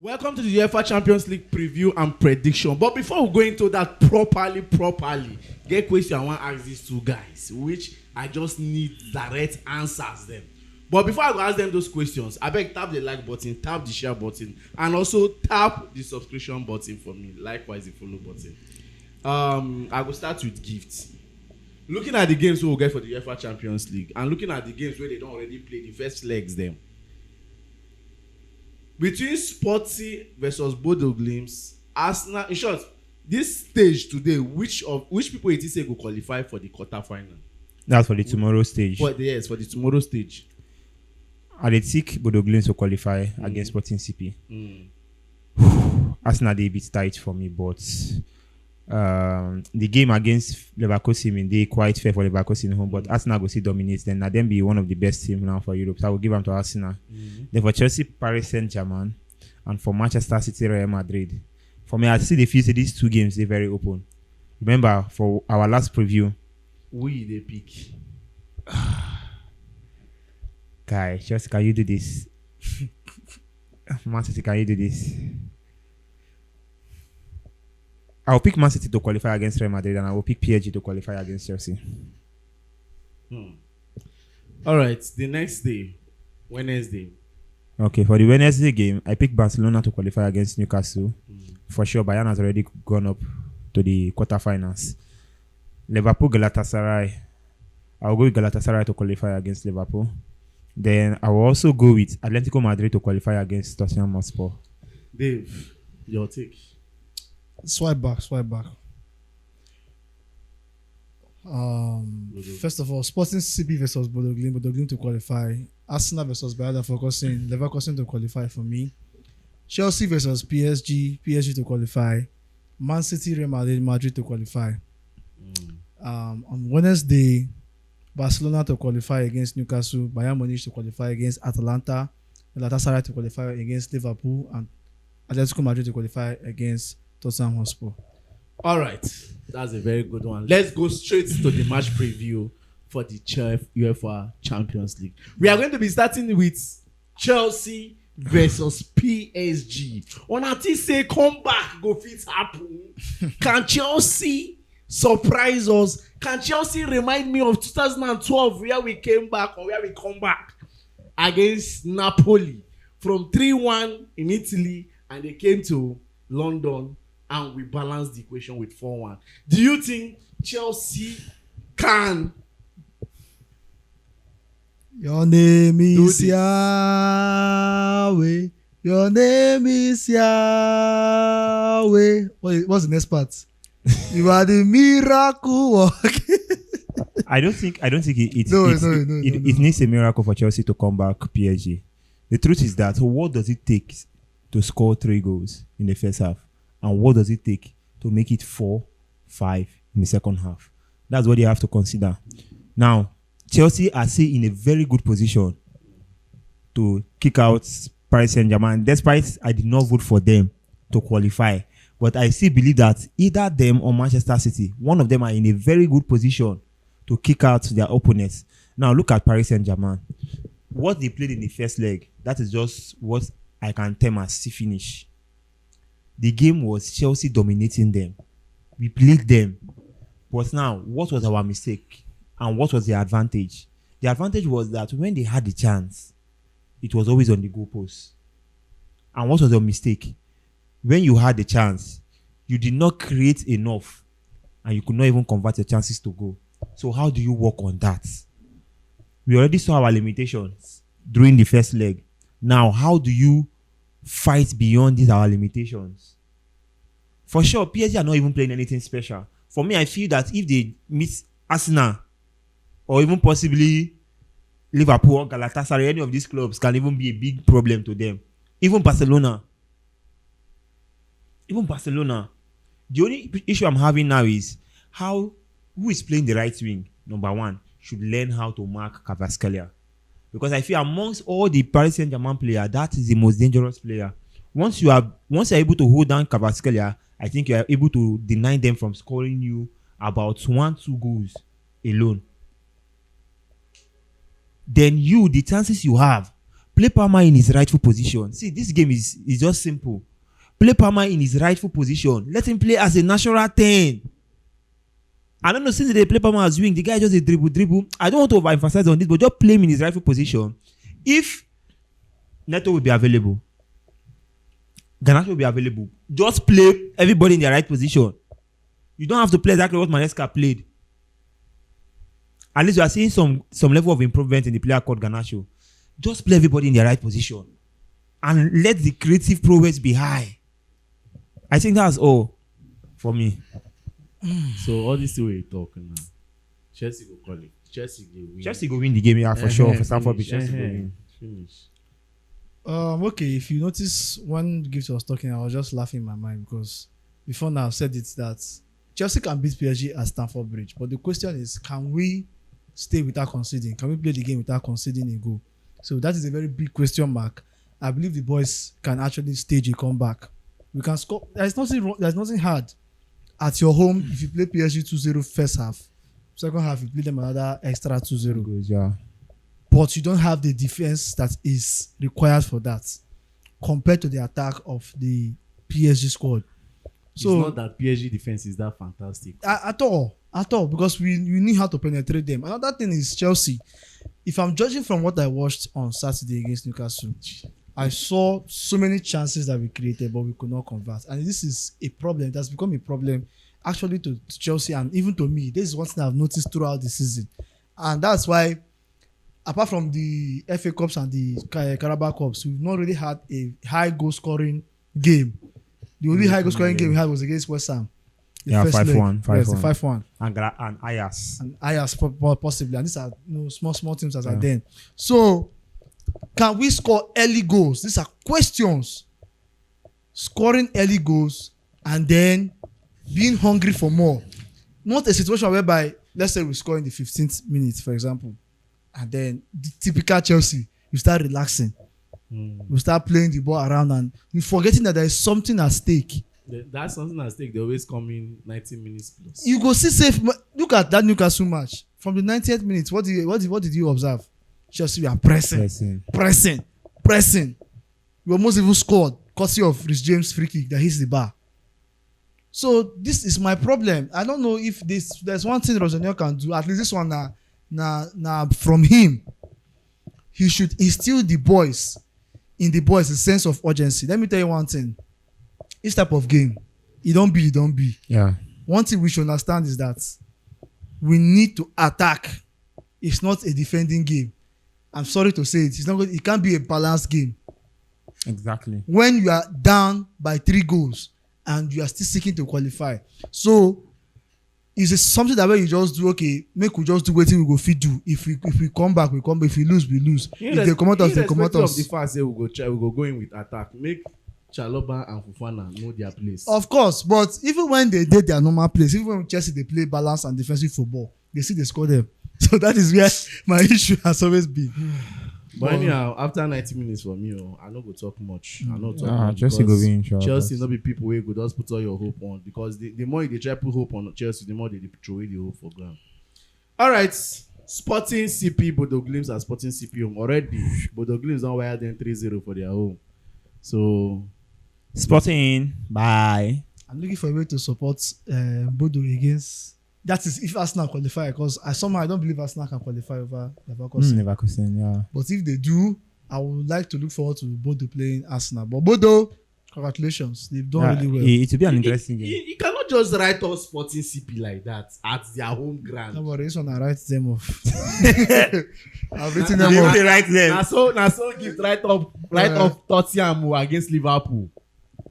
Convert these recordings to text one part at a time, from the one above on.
Welcome to the UEFA Champions League preview and prediction. But before we go into that properly, get question I want to ask these two guys, which I just need direct answers them. But before I go ask them those questions, I beg tap the like button, tap the share button, and also tap the subscription button for me. Likewise, the follow button. I will start with gifts. Looking at the games we will get for the UEFA Champions League, and looking at the games where they don't already play the first legs, them. Between Sporty versus Bodo Glimt, Arsenal, in short, this stage today, which people it is say go qualify for the quarter-final? That's for the tomorrow stage. For the tomorrow stage. I did think Bodo Glimt to qualify against Sporting CP. Arsenal they bit tight for me, but the game against Leverkusen, they quite fair for Leverkusen home, but Arsenal go see dominate. Then let them be one of the best teams now for Europe. So I will give them to Arsenal. Then for Chelsea, Paris Saint-Germain, and for Manchester City, Real Madrid. For me, I see the future. These two games they're very open. Remember for our last preview, they pick. Guy, Chelsea, can you do this? Man City, can you do this? I'll pick Man City to qualify against Real Madrid, and I will pick PSG to qualify against Chelsea. All right, the next day, Wednesday. Okay, for the Wednesday game, I picked Barcelona to qualify against Newcastle. For sure, Bayern has already gone up to the quarterfinals. Liverpool, Galatasaray. I'll go with Galatasaray to qualify against Liverpool. Then I will also go with Atletico Madrid to qualify against Tottenham Hotspur. Dave, your take. Swipe back. First of all, Sporting CP versus Bodo Glimt to qualify. Arsenal versus Bayer Leverkusen to qualify for me. Chelsea versus PSG to qualify. Man City, Real Madrid to qualify. On Wednesday, Barcelona to qualify against Newcastle, Bayern Munich to qualify against Atalanta, Galatasaray to qualify against Liverpool, and Atletico Madrid to qualify against Tottenham Hotspur. All right, that's a very good one. Let's go straight to the match preview for the UEFA Champions League. We are going to be starting with Chelsea versus PSG. On a say come back, go fit happen. Can Chelsea surprise us? Can Chelsea remind me of 2012 where we came back or where we come back against Napoli from 3-1 in Italy and they came to London and we balanced the equation with 4-1. Do you think Chelsea can? Your name is Yahweh. Your name is Yahweh. What's the next part? You are the miracle working. I don't think it needs a miracle for Chelsea to come back PSG. The truth is that what does it take to score 3 goals in the first half? And what does it take to make it 4-5 in the second half? That's what you have to consider. Now, Chelsea are still in a very good position to kick out Paris Saint-Germain. Despite I did not vote for them to qualify. But I still believe that either them or Manchester City, one of them are in a very good position to kick out their opponents. Now, look at Paris Saint-Germain. What they played in the first leg, that is just what I can term as finish. The game was Chelsea dominating them. We played them. But now, what was our mistake? And what was the advantage? The advantage was that when they had the chance, it was always on the goalpost. And what was your mistake? When you had the chance, you did not create enough and you could not even convert your chances to goal. So how do you work on that? We already saw our limitations during the first leg. Now, how do you fight beyond these our limitations? For sure, PSG are not even playing anything special. For me, I feel that if they meet Arsenal or even possibly Liverpool or Galatasaray, any of these clubs can even be a big problem to them. Even Barcelona. The only issue I'm having now is who is playing the right wing, number one, should learn how to mark Kvaratskhelia. Because I feel amongst all the Paris Saint-Germain players, that is the most dangerous player. Once you're able to hold down Kvaratskhelia, I think you are able to deny them from scoring you about 1-2 goals alone. Then the chances you have Play Palmer in his rightful position. See, this game is just simple. Play Palmer in his rightful position. Let him play as a natural 10. I don't know, since they play Palmer as wing, the guy just a dribble. I don't want to overemphasize on this, but just play him in his rightful position. If Neto will be available, Garnacho will be available, just play everybody in their right position. You don't have to play exactly what Manesca played. At least you are seeing some level of improvement in the player called Garnacho. Just play everybody in their right position. And let the creative prowess be high. I think that's all for me. So all this way you talking now. Chelsea go call it. Chelsea go win the game, yeah, for sure. For Stamford Bridge, Chelsea go win. Finish. Okay, if you notice when Gift was talking, I was just laughing in my mind because before now I've said it that Chelsea can beat PSG at Stamford Bridge. But the question is, can we stay without conceding? Can we play the game without conceding a goal? So that is a very big question mark. I believe the boys can actually stage a comeback. We can score. There's nothing wrong. There's nothing hard at your home. If you play PSG 2-0 first half, second half you play them another extra 2-0. Yeah. But you don't have the defense that is required for that compared to the attack of the PSG squad. So it's not that PSG defense is that fantastic. At all, because we knew how to penetrate them. Another thing is Chelsea. If I'm judging from what I watched on Saturday against Newcastle, I saw so many chances that we created, but we could not convert. And this is a problem. It has become a problem actually to Chelsea and even to me. This is one thing I've noticed throughout the season. And that's why, apart from the FA Cups and the Carabao Cups, we've not really had a high goal scoring game. The only high goal scoring game we had was against West Ham. Yeah, 5-1. Yes, 5-1. And Ajax. And Ajax possibly. And these are small teams as are then. So, can we score early goals? These are questions. Scoring early goals and then being hungry for more. Not a situation whereby, let's say we score in the 15th minute, for example, and then the typical Chelsea, you start relaxing. You start playing the ball around and you're forgetting that there is something at stake. That's something at stake. They always come in 90 minutes plus. You go see safe. Look at that Newcastle match. From the 90th minute, what did you observe? Chelsea were pressing. We almost even scored courtesy of Rhys James' free kick that hits the bar. So this is my problem. I don't know if there's one thing Rosenio can do. At least this one from him. He should instill in the boys a sense of urgency. Let me tell you one thing. This type of game, it don't be. Yeah. One thing we should understand is that we need to attack. It's not a defending game. I'm sorry to say it. It can't be a balanced game. Exactly. When you are down by 3 goals and you are still seeking to qualify. So it's something that way you just do, okay, make we just do what we go fit do. If we come back, we come back. If we lose, we lose. If they come out us, they come out us. The fact say we go in with attack. Make Chalobah and Fofana know their place. Of course, but even when they did their normal place, even when Chelsea they play balanced and defensive football, they score them. So that is where my issue has always been. But anyhow, after 90 minutes for me, I no go talk much. I no talk much. Chelsea go win. Chelsea no be people wey go just put all your hope on, because the more you try put hope on Chelsea, the more they throw away the hope for ground. All right, Sporting CP Bodo Glimt and Sporting CP home already. Bodo Glimt don wire them 3-0 for their home. So Sporting, bye. I'm looking for a way to support Bodo against. That is if Arsenal qualify, because I don't believe Arsenal can qualify over Leverkusen. Leverkusen, yeah. But if they do, I would like to look forward to Bodo playing Arsenal. But Bodo, congratulations, they've done really well. It will be an interesting game. You cannot just write off Sporting CP like that at their home ground. No, but this one I write them off. I've written them off. Now so give write off Tottenham against Liverpool.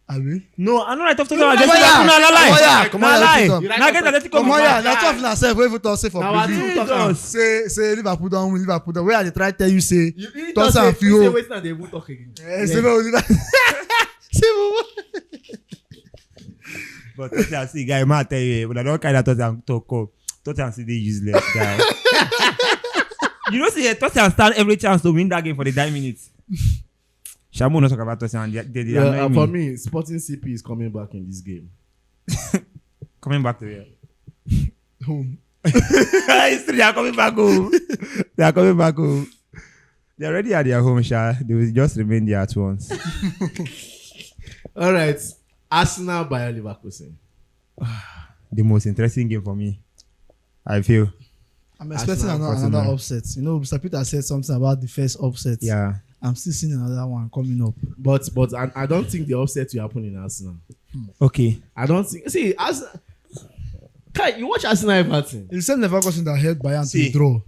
Abi? No, I don't write off Tottenham against Liverpool. No lie. Come on, Now get Atletico. come on, yeah. Now tough na self. Wey even talk say for preview. Say Liverpool don win. Liverpool don. Where I dey try tell you say. Tottenham feel. Say wetin they even talk again. Say But Tottenham see guy, man tell you, but I don't kind of Tottenham talk up. Tottenham see they useless guy. You know, see Tottenham stand every chance to win that game for the 9 minutes. Shamu not talk about Tottenham. They for me, Sporting CP is coming back in this game. Coming back to here. Home. They are coming back home. They are coming back home. They're already at their home, Sha. They will just remain there at once. All right. Arsenal by Leverkusen. The most interesting game for me, I feel. I'm expecting Arsenal, another upset. You know, Mr. Peter said something about the first upset. Yeah. I'm still seeing another one coming up. But I don't think the upset will happen in Arsenal. Okay. I don't think. See, Arsenal. Kai, you watch Arsenal Everton. It's the same Leverkusen that held Bayern to See. draw.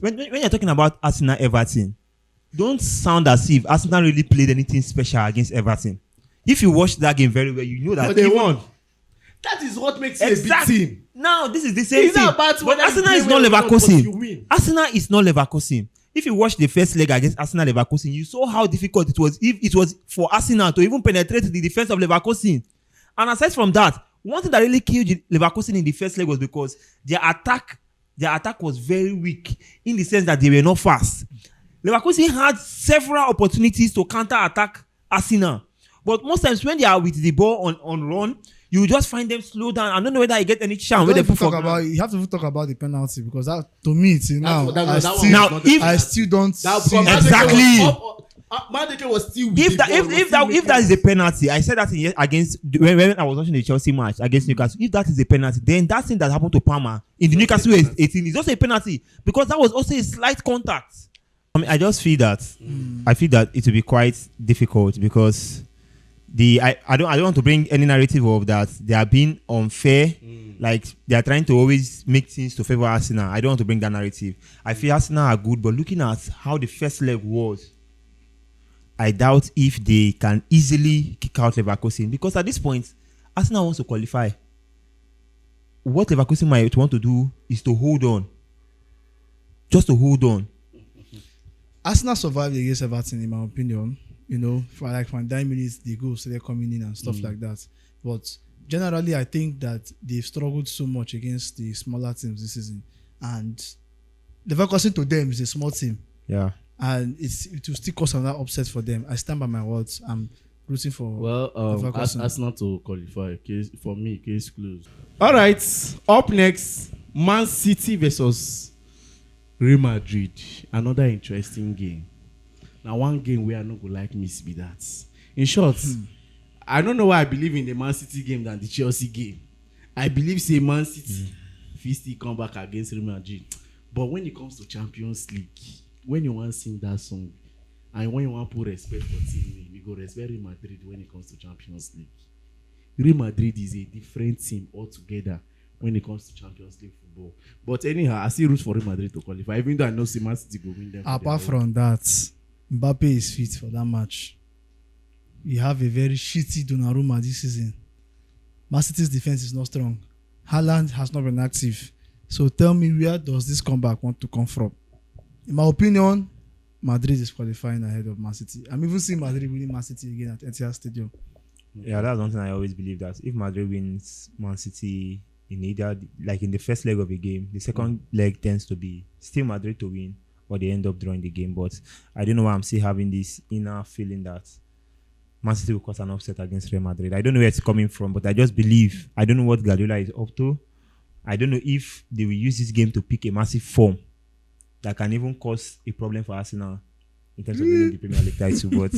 When you're talking about Arsenal Everton, don't sound as if Arsenal really played anything special against Everton. If you watch that game very well, you know that But they won. That is what makes it a big team. Now, this is the same It's thing. not about But whether you Arsenal play is not well or not, but you Leverkusen. win. Arsenal is not Leverkusen. If you watch the first leg against Arsenal Leverkusen, you saw how difficult it was if it was for Arsenal to even penetrate the defense of Leverkusen. And aside from that, one thing that really killed Leverkusen in the first leg was because their attack was very weak in the sense that they were not fast. Leverkusen had several opportunities to counter-attack Arsenal. But most times when they are with the ball on run, you just find them slow down. I don't know whether I get any chance where they put for You have to talk about the penalty because that, to me, till now, I still don't see Exactly. Madrid was still with If the ball, if that is a penalty, I said that against when I was watching the Chelsea match against Newcastle. If that is a penalty, then that thing that happened to Palmer in the Newcastle 18 is also a penalty because that was also a slight contact. I mean, I just feel that I feel that it will be quite difficult because I don't want to bring any narrative of that they are being unfair. Like they are trying to always make things to favor Arsenal. I don't want to bring that narrative. I feel Arsenal are good, but looking at how the first leg was, I doubt if they can easily kick out Leverkusen because at this point, Arsenal wants to qualify. What Leverkusen might want to do is to hold on. Just to hold on. Arsenal survived against Everton, in my opinion. You know, for 9 minutes, the goals started coming in and stuff like that. But generally, I think that they've struggled so much against the smaller teams this season. And Leverkusen to them is a small team. Yeah. And it will still cause another upset for them. I stand by my words. I'm rooting for Arsenal to qualify. For me, case closed. All right. Up next, Man City versus Real Madrid. Another interesting game. Now, one game where I not go like miss be that. In short, I don't know why I believe in the Man City game than the Chelsea game. I believe say Man City still come back against Real Madrid. But when it comes to Champions League, when you want to sing that song and when you want to put respect for team, we go respect Real Madrid when it comes to Champions League. Real Madrid is a different team altogether when it comes to Champions League football. But anyhow, I still root for Real Madrid to qualify, even though I know Man City go win them. Apart from that, Mbappe is fit for that match. We have a very shitty Donnarumma this season. Man City's defense is not strong. Haaland has not been active. So tell me, where does this comeback want to come from? In my opinion, Madrid is qualifying ahead of Man City. I'm even seeing Madrid winning Man City again at Etihad Stadium. Yeah, that's one thing I always believe, that if Madrid wins Man City in either, like in the first leg of a game, the second leg tends to be still Madrid to win, or they end up drawing the game. But I don't know why I'm still having this inner feeling that Man City will cause an upset against Real Madrid. I don't know where it's coming from, but I just believe. I don't know what Guardiola is up to. I don't know if they will use this game to pick a massive form that can even cause a problem for Arsenal in terms of winning the Premier League title. But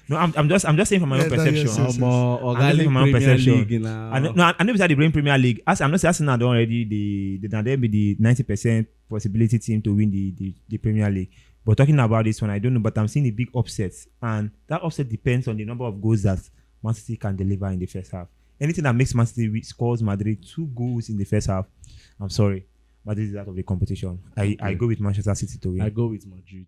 no, I'm just saying from my own perception. Yes. I'm just saying from my own perception. I know beside the Premier League, I'm not saying Arsenal don't already they be the 90% possibility team to win the Premier League. But talking about this one, I don't know, but I'm seeing a big upset, and that upset depends on the number of goals that Man City can deliver in the first half. Anything that makes Man City scores Madrid 2 goals in the first half, I'm sorry, Madrid is out of the competition. I go with Manchester City to win. I go with Madrid.